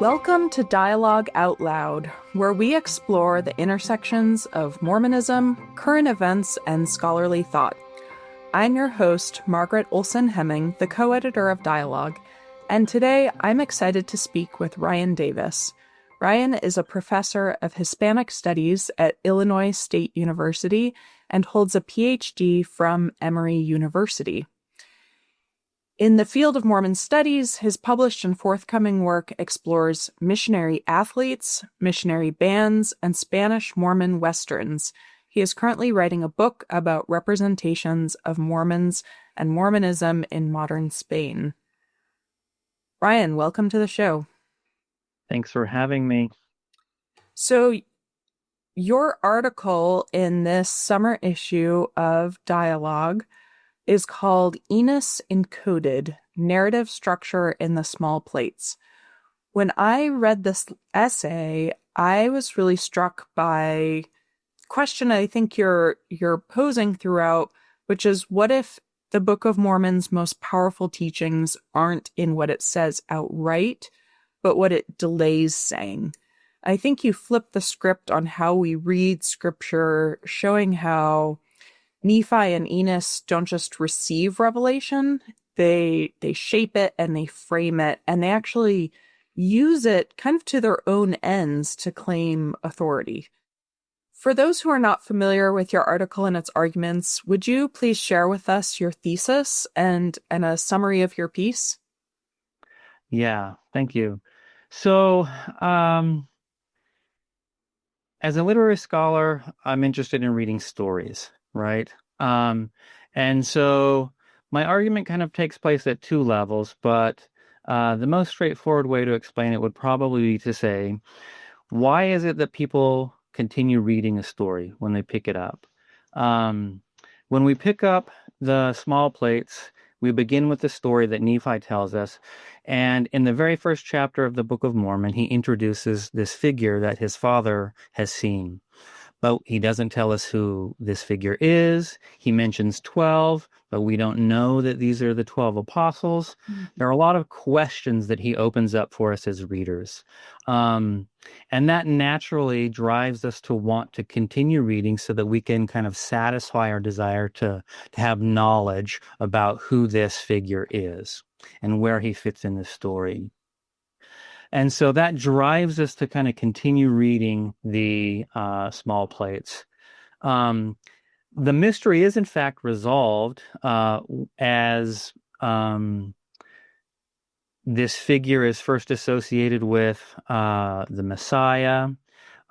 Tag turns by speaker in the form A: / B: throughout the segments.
A: Welcome to Dialogue Out Loud, where we explore the intersections of Mormonism, current events, and scholarly thought. I'm your host, Margaret Olsen Hemming, the co-editor of Dialogue, and today I'm excited to speak with Ryan Davis. Ryan is a professor of Hispanic Studies at Illinois State University and holds a PhD from Emory University. In the field of Mormon studies, his published and forthcoming work explores missionary athletes, missionary bands, and Spanish Mormon westerns. He is currently writing a book about representations of Mormons and Mormonism in modern Spain. Ryan, welcome to the show.
B: Thanks for having me.
A: So, your article in this summer issue of Dialogue is called Enos Encoded, Narrative Structure in the Small Plates. When I read this essay, I was really struck by the question I think you're posing throughout, which is, what if the Book of Mormon's most powerful teachings aren't in what it says outright, but what it delays saying? I think you flip the script on how we read scripture, showing how Nephi and Enos don't just receive revelation, they shape it and they frame it, and they actually use it kind of to their own ends to claim authority. For those who are not familiar with your article and its arguments, would you please share with us your thesis and a summary of your piece?
B: Yeah, thank you. So, as a literary scholar, I'm interested in reading stories, right? And so my argument kind of takes place at two levels, but the most straightforward way to explain it would probably be to say, why is it that people continue reading a story when they pick it up? When we pick up the small plates, we begin with the story that Nephi tells us. And in the very first chapter of the Book of Mormon, he introduces this figure that his father has seen. But he doesn't tell us who this figure is. He mentions 12, but we don't know that these are the 12 apostles. Mm-hmm. There are a lot of questions that he opens up for us as readers. And that naturally drives us to want to continue reading so that we can kind of satisfy our desire to have knowledge about who this figure is and where he fits in the story. And so that drives us to kind of continue reading the small plates. The mystery is, in fact, resolved as this figure is first associated with the Messiah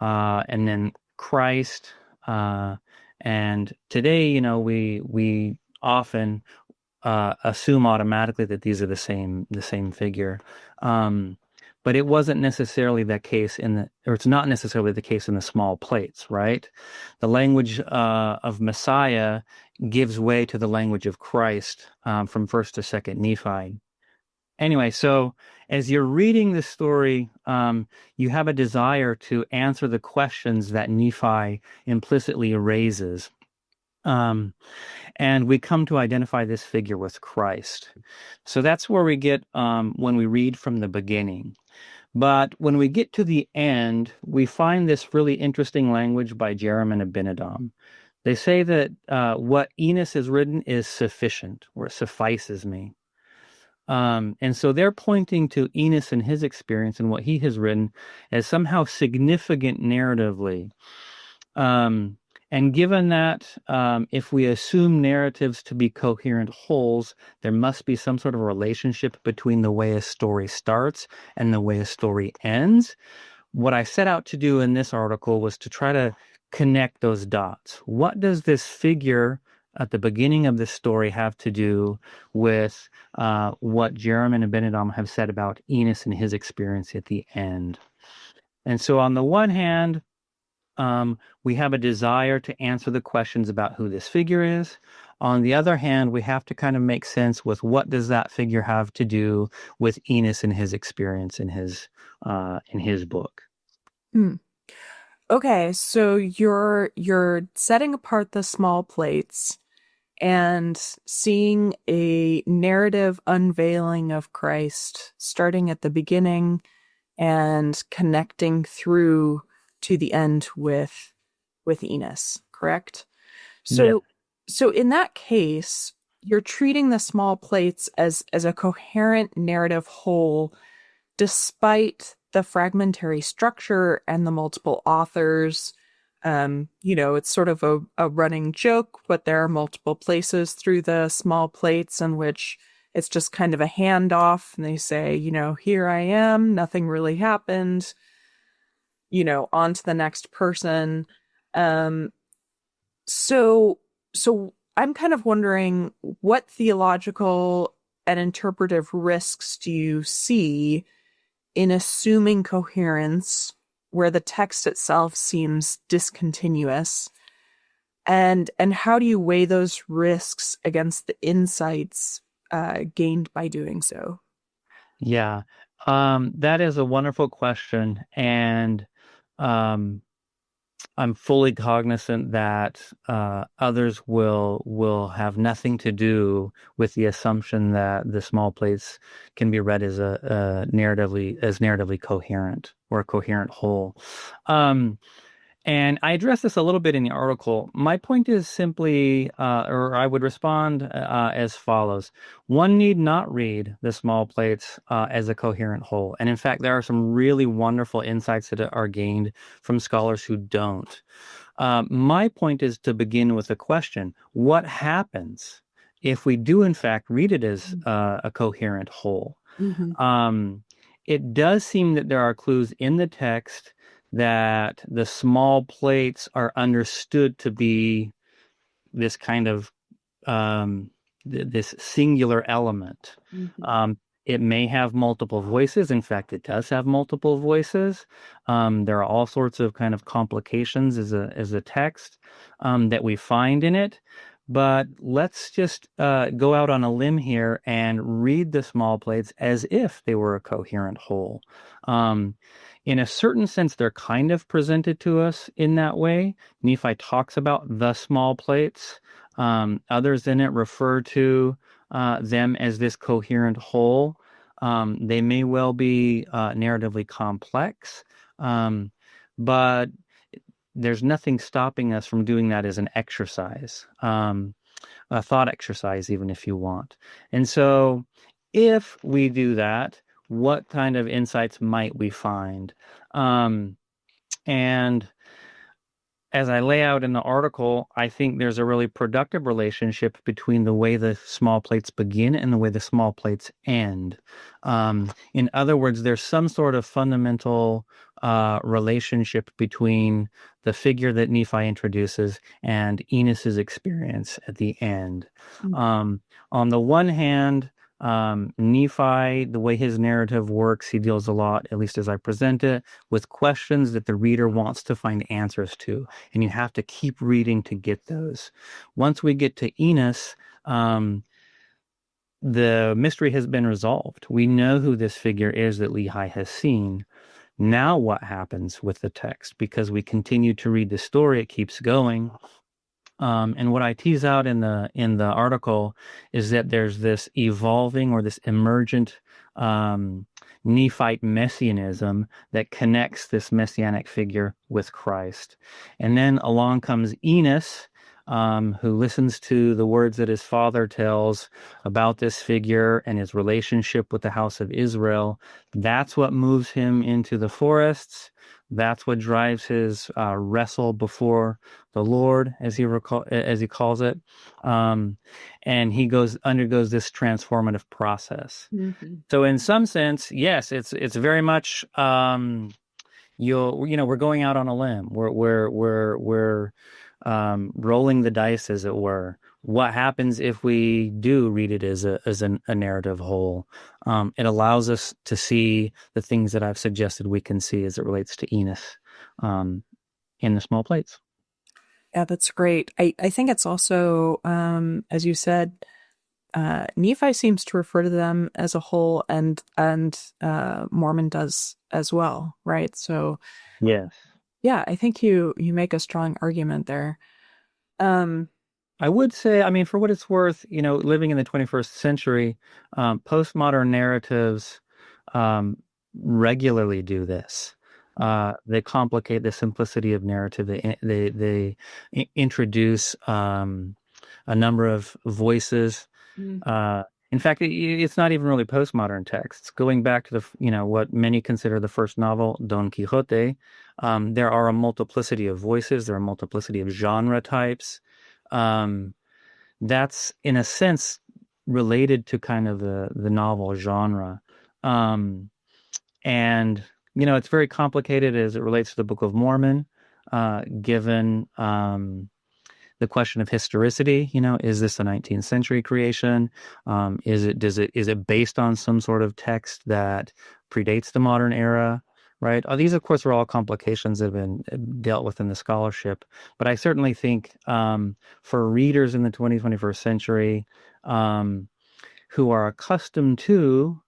B: and then Christ. And today, we often assume automatically that these are the same figure. But it wasn't necessarily the case it's not necessarily the case in the small plates, right? The language of Messiah gives way to the language of Christ from 1st to 2nd Nephi. Anyway, so as you're reading the story, you have a desire to answer the questions that Nephi implicitly raises. And we come to identify this figure with Christ. So that's where we get when we read from the beginning. But when we get to the end, we find this really interesting language by Jerem and Abinadom. They say that what Enos has written is sufficient, or suffices me. And so they're pointing to Enos and his experience and what he has written as somehow significant narratively. And given that if we assume narratives to be coherent wholes, there must be some sort of relationship between the way a story starts and the way a story ends. What I set out to do in this article was to try to connect those dots. What does this figure at the beginning of this story have to do with what Jerem and Abinadom have said about Enos and his experience at the end? And so on the one hand, we have a desire to answer the questions about who this figure is. On the other hand, we have to kind of make sense with what does that figure have to do with Enos and his experience in his book.
A: Okay, so you're setting apart the small plates and seeing a narrative unveiling of Christ starting at the beginning and connecting through to the end with Enos, correct?
B: Yes.
A: So in that case, you're treating the small plates as a coherent narrative whole, despite the fragmentary structure and the multiple authors. It's sort of a running joke, but there are multiple places through the small plates in which it's just kind of a handoff, and they say, here I am, nothing really happened, on to the next person. Um, so I'm kind of wondering, what theological and interpretive risks do you see in assuming coherence where the text itself seems discontinuous? And how do you weigh those risks against the insights gained by doing so?
B: Yeah. That is a wonderful question. And um, I'm fully cognizant that others will have nothing to do with the assumption that the small plates can be read as a narratively coherent or a coherent whole. Um, and I address this a little bit in the article. My point is simply, or I would respond as follows. One need not read the small plates as a coherent whole. And in fact, there are some really wonderful insights that are gained from scholars who don't. My point is to begin with a question. What happens if we do, in fact, read it as a coherent whole?
A: Mm-hmm.
B: Um, it does seem that there are clues in the text that the small plates are understood to be this kind of this singular element.
A: Mm-hmm.
B: Um, it may have multiple voices. In fact, it does have multiple voices. There are all sorts of kind of complications as a text that we find in it. But let's just go out on a limb here and read the small plates as if they were a coherent whole. Um, in a certain sense, they're kind of presented to us in that way. Nephi talks about the small plates. Others in it refer to them as this coherent whole. They may well be narratively complex, but there's nothing stopping us from doing that as an exercise, a thought exercise, even if you want. And so, if we do that, what kind of insights might we find? And as I lay out in the article, I think there's a really productive relationship between the way the small plates begin and the way the small plates end. In other words, there's some sort of fundamental relationship between the figure that Nephi introduces and Enos's experience at the end. On the one hand, Nephi, the way his narrative works, he deals a lot, at least as I present it, with questions that the reader wants to find answers to, and you have to keep reading to get those. Once we get to Enos, the mystery has been resolved. We know who this figure is that Lehi has seen. Now what happens with the text? Because we continue to read the story, it keeps going. And what I tease out in the article is that there's this evolving or this emergent Nephite messianism that connects this messianic figure with Christ. And then along comes Enos, who listens to the words that his father tells about this figure and his relationship with the house of Israel. That's what moves him into the forests. That's what drives his wrestle before the Lord, as he calls it, and he undergoes this transformative process.
A: Mm-hmm.
B: So, in some sense, yes, it's very much we're going out on a limb. We're rolling the dice, as it were. What happens if we do read it as a narrative whole? It allows us to see the things that I've suggested we can see as it relates to Enos in the small plates.
A: Yeah, that's great. I think it's also, as you said, Nephi seems to refer to them as a whole, and Mormon does as well, right? So
B: Yes.
A: yeah, I think you make a strong argument there. Um,
B: I would say, I mean, for what it's worth, living in the 21st century, postmodern narratives regularly do this. They complicate the simplicity of narrative. They introduce a number of voices.
A: Mm.
B: Uh, in fact, it's not even really postmodern texts. Going back to what many consider the first novel, Don Quixote, there are a multiplicity of voices. There are a multiplicity of genre types. Um, that's in a sense related to kind of the novel genre. Um, and it's very complicated as it relates to the Book of Mormon, given the question of historicity. Is this a 19th century creation? Is it based on some sort of text that predates the modern era? Right. These, of course, are all complications that have been dealt with in the scholarship. But I certainly think for readers in the 21st century who are accustomed to,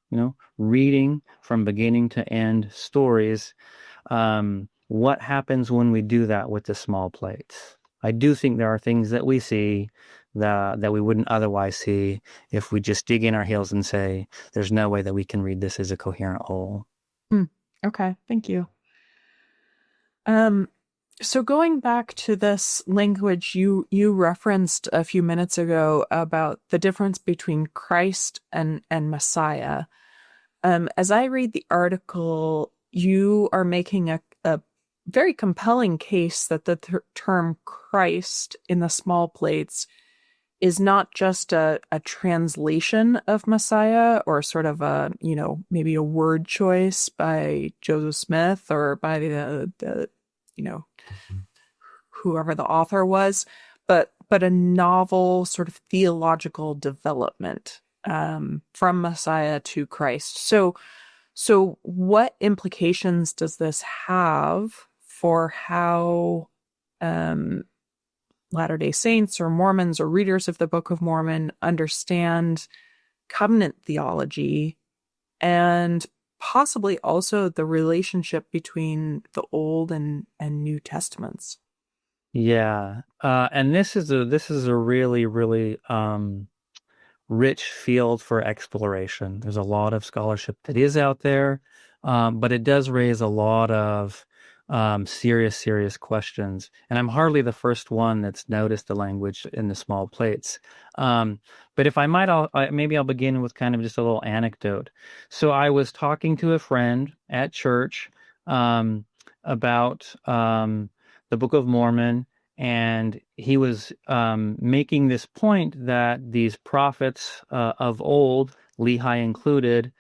B: reading from beginning to end stories, what happens when we do that with the small plates? I do think there are things that we see that we wouldn't otherwise see if we just dig in our heels and say, there's no way that we can read this as a coherent whole.
A: Okay, thank you. So going back to this language you referenced a few minutes ago about the difference between Christ and Messiah. As I read the article, you are making a very compelling case that the term Christ in the small plates is not just a translation of Messiah or sort of a, maybe a word choice by Joseph Smith or by the whoever the author was, but a novel sort of theological development from Messiah to Christ. So what implications does this have for how Latter-day Saints or Mormons or readers of the Book of Mormon understand covenant theology and possibly also the relationship between the Old and New Testaments?
B: Yeah, and this is a really, really rich field for exploration. There's a lot of scholarship that is out there, but it does raise a lot of serious questions. And I'm hardly the first one that's noticed the language in the small plates. But if I might, maybe I'll begin with kind of just a little anecdote. So I was talking to a friend at church about the Book of Mormon, and he was making this point that these prophets of old, Lehi included,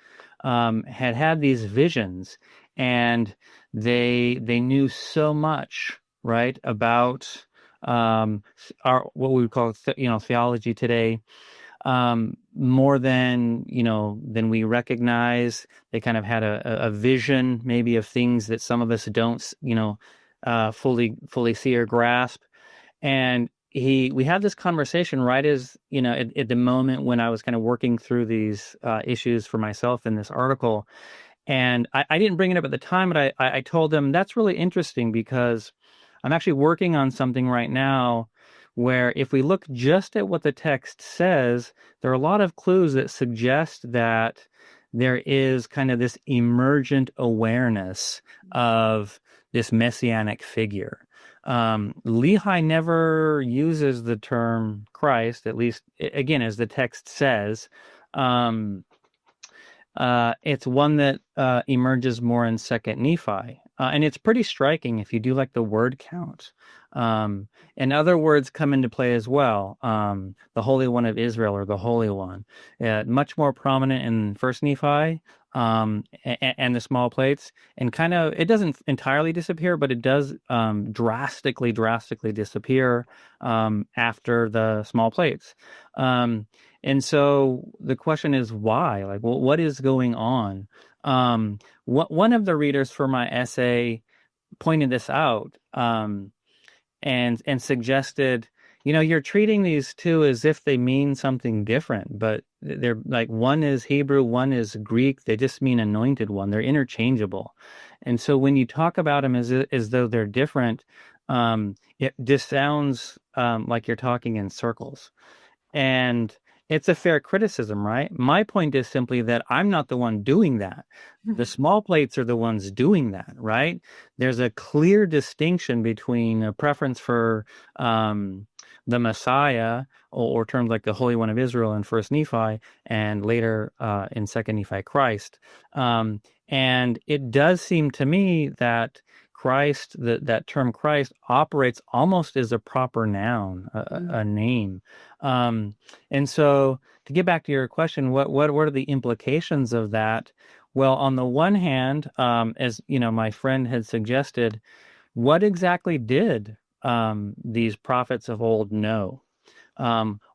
B: had these visions, and they knew so much, right, about our what we would call theology today, more than than we recognize. They kind of had a vision maybe of things that some of us don't fully see or grasp. And we had this conversation right as, at the moment when I was kind of working through these issues for myself in this article. And I didn't bring it up at the time, but I told them that's really interesting because I'm actually working on something right now where if we look just at what the text says, there are a lot of clues that suggest that there is kind of this emergent awareness of this messianic figure. Lehi never uses the term Christ, at least, again, as the text says. It's one that emerges more in Second Nephi. And it's pretty striking if you do like the word count. And other words come into play as well. The Holy One of Israel, or the Holy One. Much more prominent in First Nephi and the small plates. And kind of, it doesn't entirely disappear, but it does drastically disappear after the small plates. And so the question is why? Like, what is going on? One of the readers for my essay pointed this out and suggested, you're treating these two as if they mean something different, but they're like, one is Hebrew, one is Greek. They just mean anointed one. They're interchangeable. And so when you talk about them as though they're different, it just sounds like you're talking in circles. And It's a fair criticism, right? My point is simply that I'm not the one doing that. The small plates are the ones doing that, right? There's a clear distinction between a preference for the Messiah, or terms like the Holy One of Israel in First Nephi, and later in Second Nephi, Christ. And it does seem to me that Christ, that term Christ, operates almost as a proper noun, a name. Um, and so, to get back to your question, what are the implications of that? Well, on the one hand, as you know, my friend had suggested, what exactly did these prophets of old know?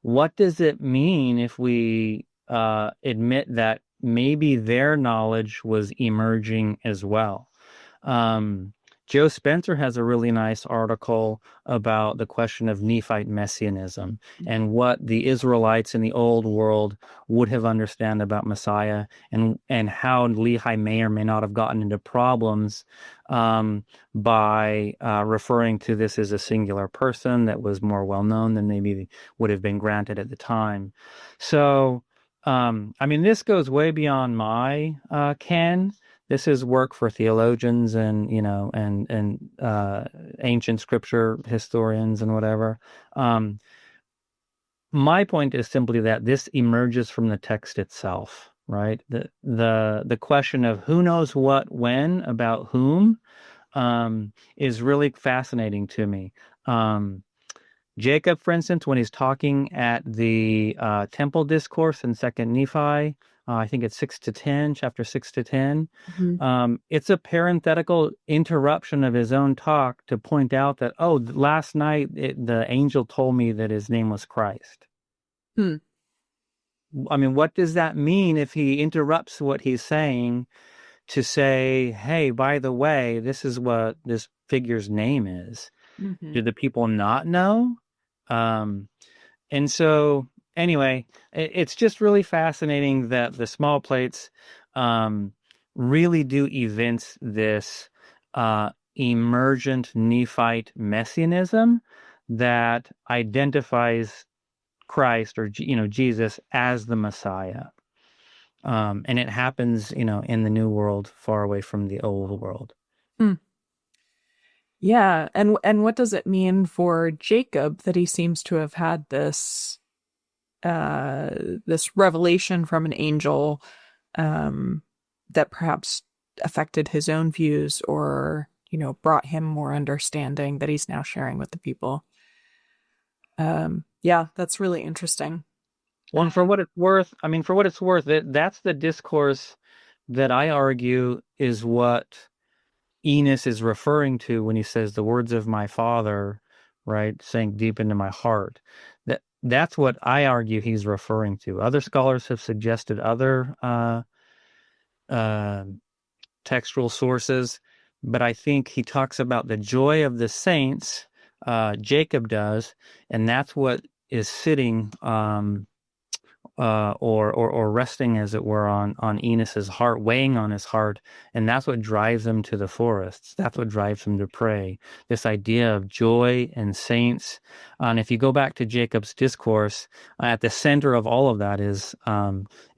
B: What does it mean if we admit that maybe their knowledge was emerging as well? Um, Joe Spencer has a really nice article about the question of Nephite messianism and what the Israelites in the old world would have understood about Messiah, and how Lehi may or may not have gotten into problems by referring to this as a singular person that was more well known than maybe would have been granted at the time. So, I mean, this goes way beyond my ken. This is work for theologians and, you know, and ancient scripture historians and whatever. My point is simply that this emerges from the text itself, right? The question of who knows what when about whom is really fascinating to me. Jacob, for instance, when he's talking at the temple discourse in Second Nephi, I think it's 6-10, chapter 6-10. It's a parenthetical interruption of his own talk to point out that, oh, last night the angel told me that his name was Christ.
A: Hmm.
B: I mean, what does that mean if he interrupts what he's saying to say, hey, by the way, this is what this figure's name is?
A: Mm-hmm.
B: Do the people not know? And so, anyway, it's just really fascinating that the small plates really do evince this emergent Nephite messianism that identifies Christ, or Jesus, as the Messiah. And it happens, in the New World, far away from the Old World.
A: Hmm. Yeah, and what does it mean for Jacob that he seems to have had this revelation from an angel that perhaps affected his own views, or brought him more understanding that he's now sharing with the people? Yeah, that's really interesting.
B: Well, and for what it's worth, that's the discourse that I argue is what Enos is referring to when he says the words of my father, right, sank deep into my heart. That's what I argue he's referring to. Other scholars have suggested other textual sources, but I think he talks about the joy of the saints, Jacob does, and that's what is sitting or resting, as it were, on Enos's heart, weighing on his heart, and that's what drives him to the forests. That's what drives him to pray. This idea of joy and saints. And if you go back to Jacob's discourse, at the center of all of that is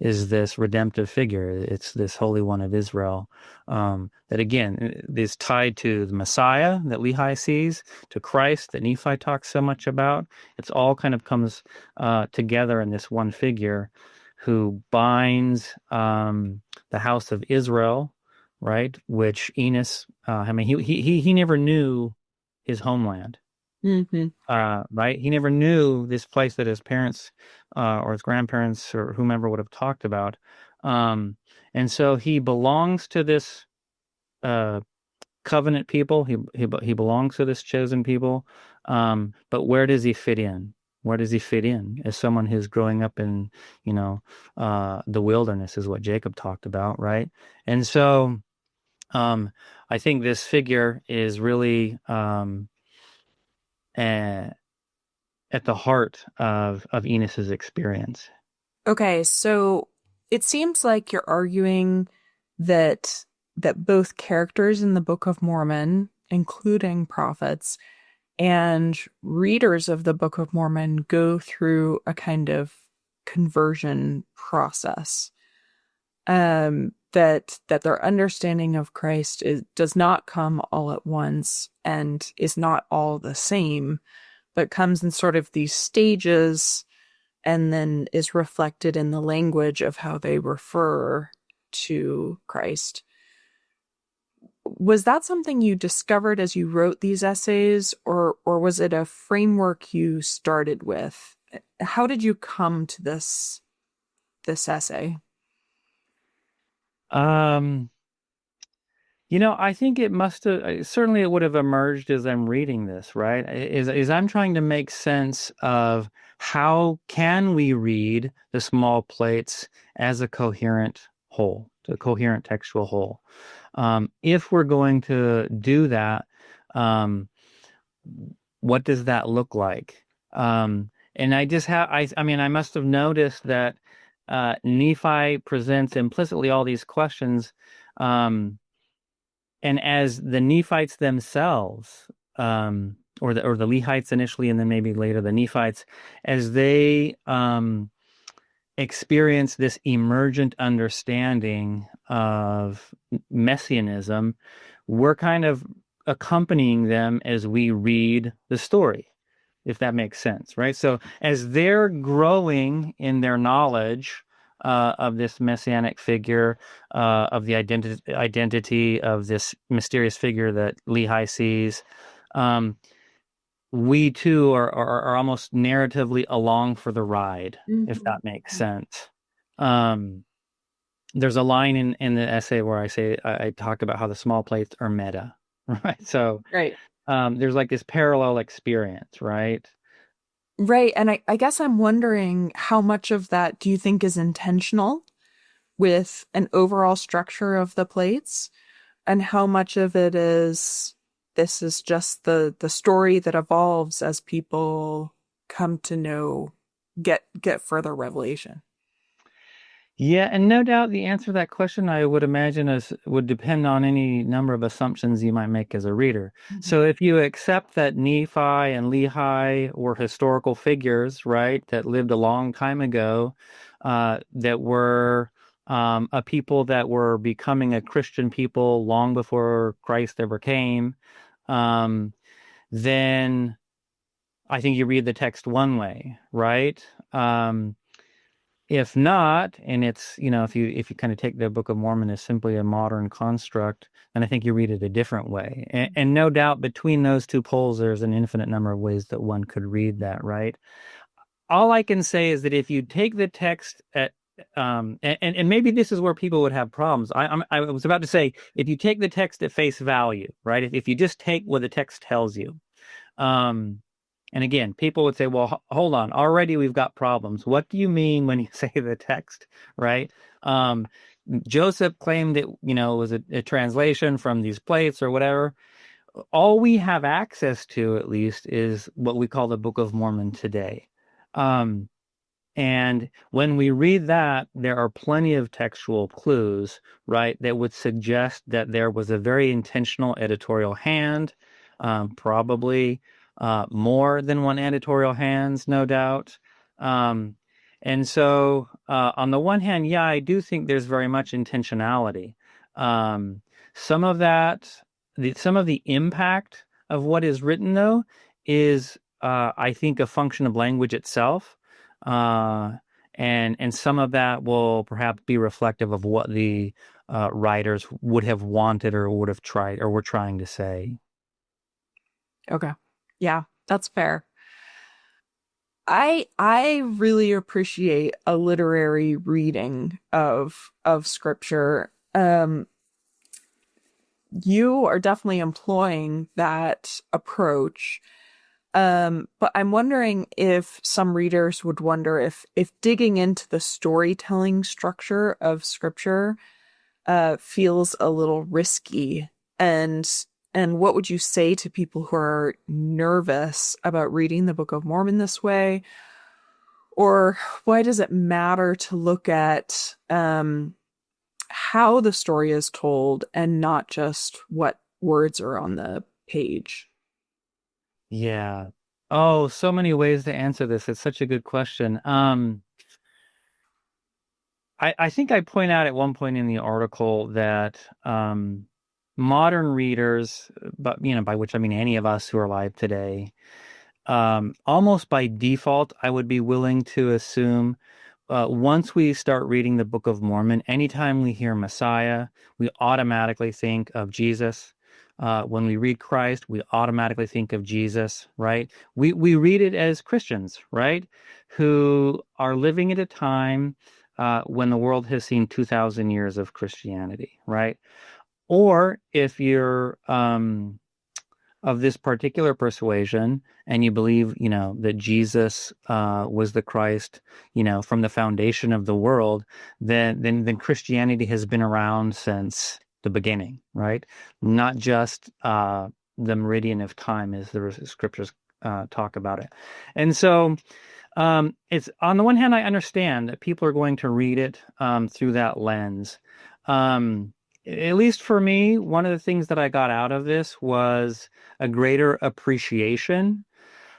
B: this redemptive figure. It's this Holy One of Israel, that again is tied to the Messiah that Lehi sees, to Christ that Nephi talks so much about. It's all kind of comes together in this one figure who binds the house of Israel, right? Which Enos, he never knew his homeland.
A: Mm-hmm.
B: Right? He never knew this place that his parents or his grandparents or whomever would have talked about. And so he belongs to this covenant people. He belongs to this chosen people. But where does he fit in? Where does he fit in as someone who's growing up in, the wilderness, is what Jacob talked about, right? And so I think this figure is really at the heart of Enos's experience.
A: Okay, so it seems like you're arguing that both characters in the Book of Mormon, including prophets, and readers of the Book of Mormon go through a kind of conversion process. That their understanding of Christ does not come all at once and is not all the same, but comes in sort of these stages and then is reflected in the language of how they refer to Christ. Was that something you discovered as you wrote these essays, or was it a framework you started with? How did you come to this essay?
B: Um, I think it must have, certainly it would have emerged as I'm reading this, right? Is I'm trying to make sense of how can we read the small plates as a coherent whole, a coherent textual whole. If we're going to do that, um, what does that look like? And I just have, I mean, I must have noticed that Nephi presents implicitly all these questions. And as the Nephites themselves, or the Lehites initially, and then maybe later the Nephites, as they experience this emergent understanding of messianism, we're kind of accompanying them as we read the story, if that makes sense, right? So as they're growing in their knowledge of this messianic figure, of the identity of this mysterious figure that Lehi sees, um, we too are almost narratively along for the ride, if
A: Mm-hmm.
B: that makes sense. Um, there's a line in the essay where I talk about how the small plates are meta, right? So
A: Right.
B: there's like this parallel experience, right?
A: Right. And I guess I'm wondering how much of that do you think is intentional with an overall structure of the plates, and how much of it is this is just the story that evolves as people come to know, get further revelation.
B: Yeah, and no doubt the answer to that question, I would imagine, would depend on any number of assumptions you might make as a reader.
A: Mhm.
B: So if you accept that Nephi and Lehi were historical figures, right, that lived a long time ago, that were a people that were becoming a Christian people long before Christ ever came, um, then I think you read the text one way, right? If not, and it's, if you kind of take the Book of Mormon as simply a modern construct, then I think you read it a different way. And no doubt between those two poles, there's an infinite number of ways that one could read that, right? All I can say is that if you take the text and maybe this is where people would have problems. I was about to say, if you take the text at face value, right? If you just take what the text tells you, um, and again, people would say, well, hold on, already we've got problems. What do you mean when you say the text, right? Um, Joseph claimed it, was a translation from these plates or whatever. All we have access to, at least, is what we call the Book of Mormon today. Um, and when we read that, there are plenty of textual clues, right, that would suggest that there was a very intentional editorial hand, probably more than one editorial hands, no doubt. Um, and so, on the one hand, yeah, I do think there's very much intentionality. Um, some of some of the impact of what is written, though, is, I think, a function of language itself. Uh, and some of that will perhaps be reflective of what the writers would have wanted or would have tried or were trying to say.
A: Okay. Yeah, that's fair. I really appreciate a literary reading of scripture. You are definitely employing that approach. But I'm wondering if some readers would wonder if digging into the storytelling structure of scripture feels a little risky. And and what would you say to people who are nervous about reading the Book of Mormon this way? Or why does it matter to look at how the story is told and not just what words are on the page?
B: Yeah. Oh, so many ways to answer this. It's such a good question. I think I point out at one point in the article that modern readers, but by which I mean any of us who are alive today, almost by default, I would be willing to assume once we start reading the Book of Mormon, anytime we hear Messiah, we automatically think of Jesus. When we read Christ, we automatically think of Jesus, right? We read it as Christians, right? Who are living at a time when the world has seen 2,000 years of Christianity, right? Or if you're of this particular persuasion and you believe, that Jesus was the Christ, from the foundation of the world, then Christianity has been around since the beginning, right? Not just the meridian of time, as the scriptures talk about it. And so it's, on the one hand, I understand that people are going to read it through that lens. At least for me, one of the things that I got out of this was a greater appreciation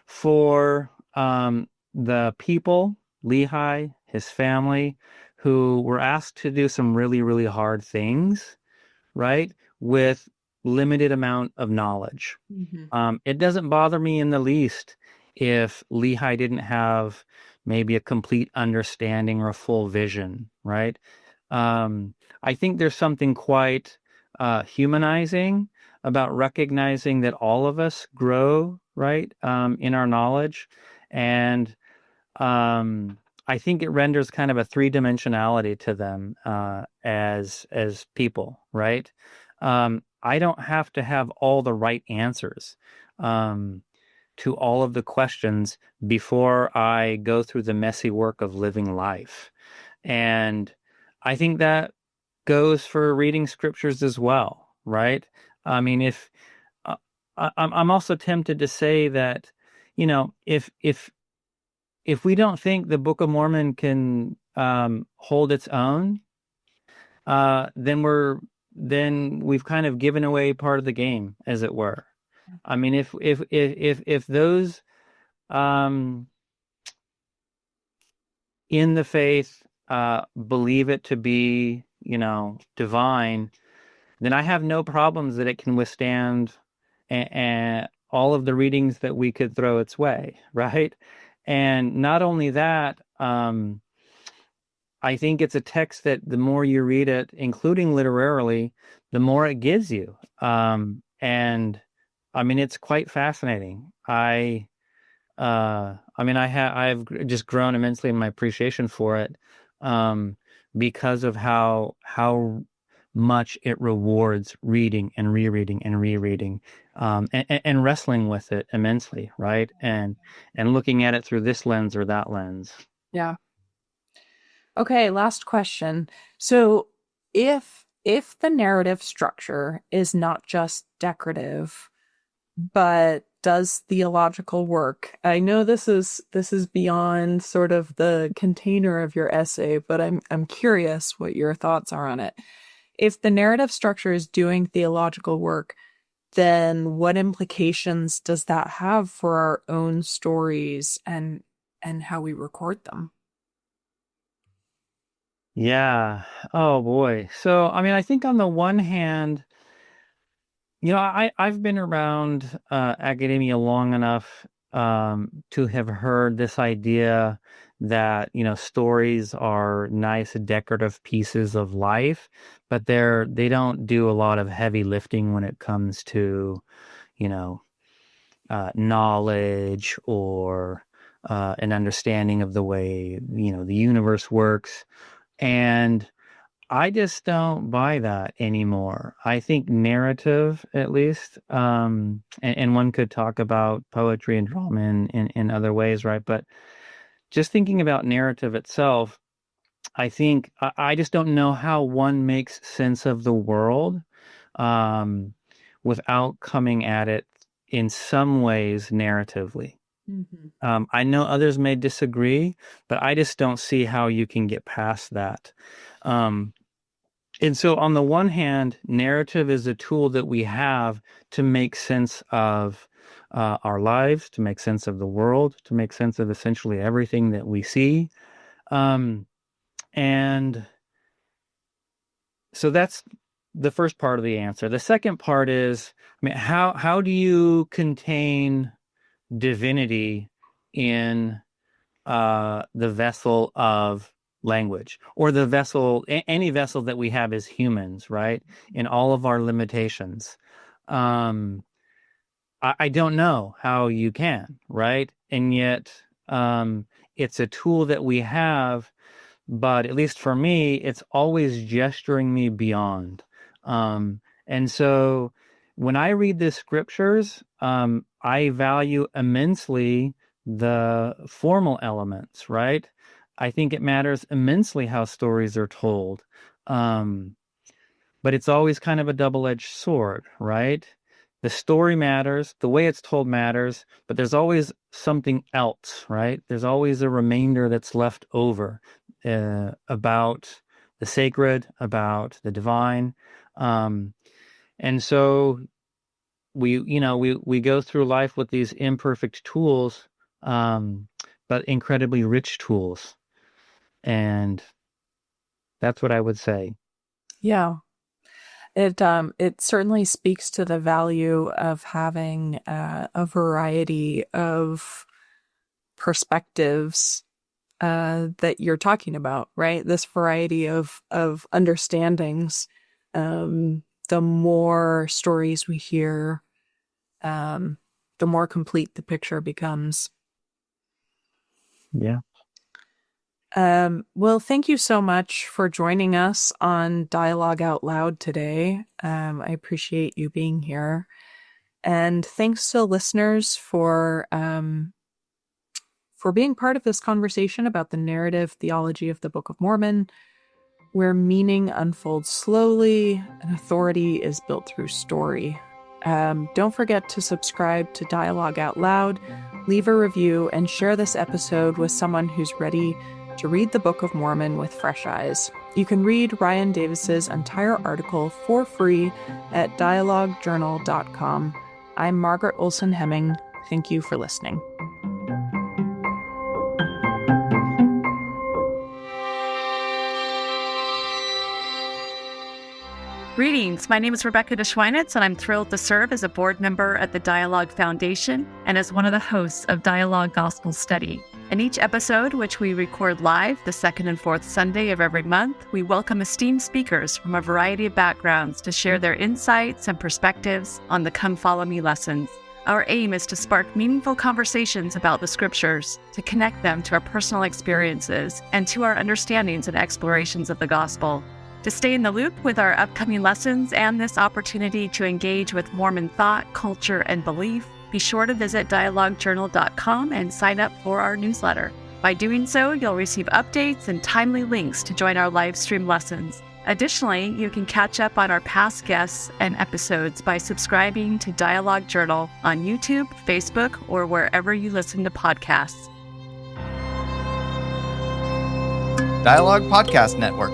B: for the people, Lehi, his family, who were asked to do some really, really hard things, right, with limited amount of knowledge. It doesn't bother me in the least if Lehi didn't have maybe a complete understanding or a full vision, right? I think there's something quite humanizing about recognizing that all of us grow, right, in our knowledge. And I think it renders kind of a three-dimensionality to them as people, right? I don't have to have all the right answers to all of the questions before I go through the messy work of living life. And I think that goes for reading scriptures as well, right? I mean, if I'm also tempted to say that, if we don't think the Book of Mormon can hold its own, then we've kind of given away part of the game, as it were. I mean, if those in the faith believe it to be, divine, then I have no problems that it can withstand all of the readings that we could throw its way, right? And not only that, I think it's a text that the more you read it, including literarily, the more it gives you. And I mean, it's quite fascinating. I've just grown immensely in my appreciation for it, because of how much it rewards reading and rereading and rereading, and wrestling with it immensely, right? And looking at it through this lens or that lens.
A: Yeah. Okay, last question. So if the narrative structure is not just decorative, but does theological work. I know this is beyond sort of the container of your essay, but I'm curious what your thoughts are on it. If the narrative structure is doing theological work, then what implications does that have for our own stories and how we record them?
B: Yeah. Oh boy. So, I mean, I think on the one hand, I've been around academia long enough to have heard this idea that, stories are nice decorative pieces of life, but they don't do a lot of heavy lifting when it comes to, you know, knowledge or an understanding of the way, the universe works. And I just don't buy that anymore. I think narrative, at least, and one could talk about poetry and drama in other ways, right? But just thinking about narrative itself, I think I just don't know how one makes sense of the world um, without coming at it in some ways narratively. I know others may disagree, but I just don't see how you can get past that. Um, And so, on the one hand, narrative is a tool that we have to make sense of our lives, to make sense of the world, to make sense of essentially everything that we see. Um, and So that's the first part of the answer. The second part is, I mean, how do you contain divinity in the vessel of language, or the vessel, any vessel that we have as humans, right? In all of our limitations. I don't know how you can, right? And yet, it's a tool that we have, but at least for me, it's always gesturing me beyond. And so when I read the scriptures, I value immensely the formal elements, right? I think it matters immensely how stories are told. But it's always kind of a double-edged sword, right? The story matters, the way it's told matters, but there's always something else, right? There's always a remainder that's left over about the sacred, about the divine. And so we go through life with these imperfect tools, but incredibly rich tools. And that's what I would say.
A: Yeah. It certainly speaks to the value of having a variety of perspectives that you're talking about, right? This variety of understandings. The more stories we hear, the more complete the picture becomes.
B: Yeah.
A: Well, thank you so much for joining us on Dialogue Out Loud today. I appreciate you being here. And thanks to listeners for being part of this conversation about the narrative theology of the Book of Mormon, where meaning unfolds slowly and authority is built through story. Don't forget to subscribe to Dialogue Out Loud, leave a review, and share this episode with someone who's ready to read the Book of Mormon with fresh eyes. You can read Ryan Davis's entire article for free at dialoguejournal.com. I'm Margaret Olsen Hemming. Thank you for listening.
C: Greetings, my name is Rebecca DeSchweinitz, and I'm thrilled to serve as a board member at the Dialogue Foundation and as one of the hosts of Dialogue Gospel Study. In each episode, which we record live the second and fourth Sunday of every month, we welcome esteemed speakers from a variety of backgrounds to share their insights and perspectives on the Come Follow Me lessons. Our aim is to spark meaningful conversations about the scriptures, to connect them to our personal experiences and to our understandings and explorations of the gospel. To stay in the loop with our upcoming lessons and this opportunity to engage with Mormon thought, culture, and belief, be sure to visit dialoguejournal.com and sign up for our newsletter. By doing so, you'll receive updates and timely links to join our live stream lessons. Additionally, you can catch up on our past guests and episodes by subscribing to Dialogue Journal on YouTube, Facebook, or wherever you listen to podcasts.
D: Dialogue Podcast Network.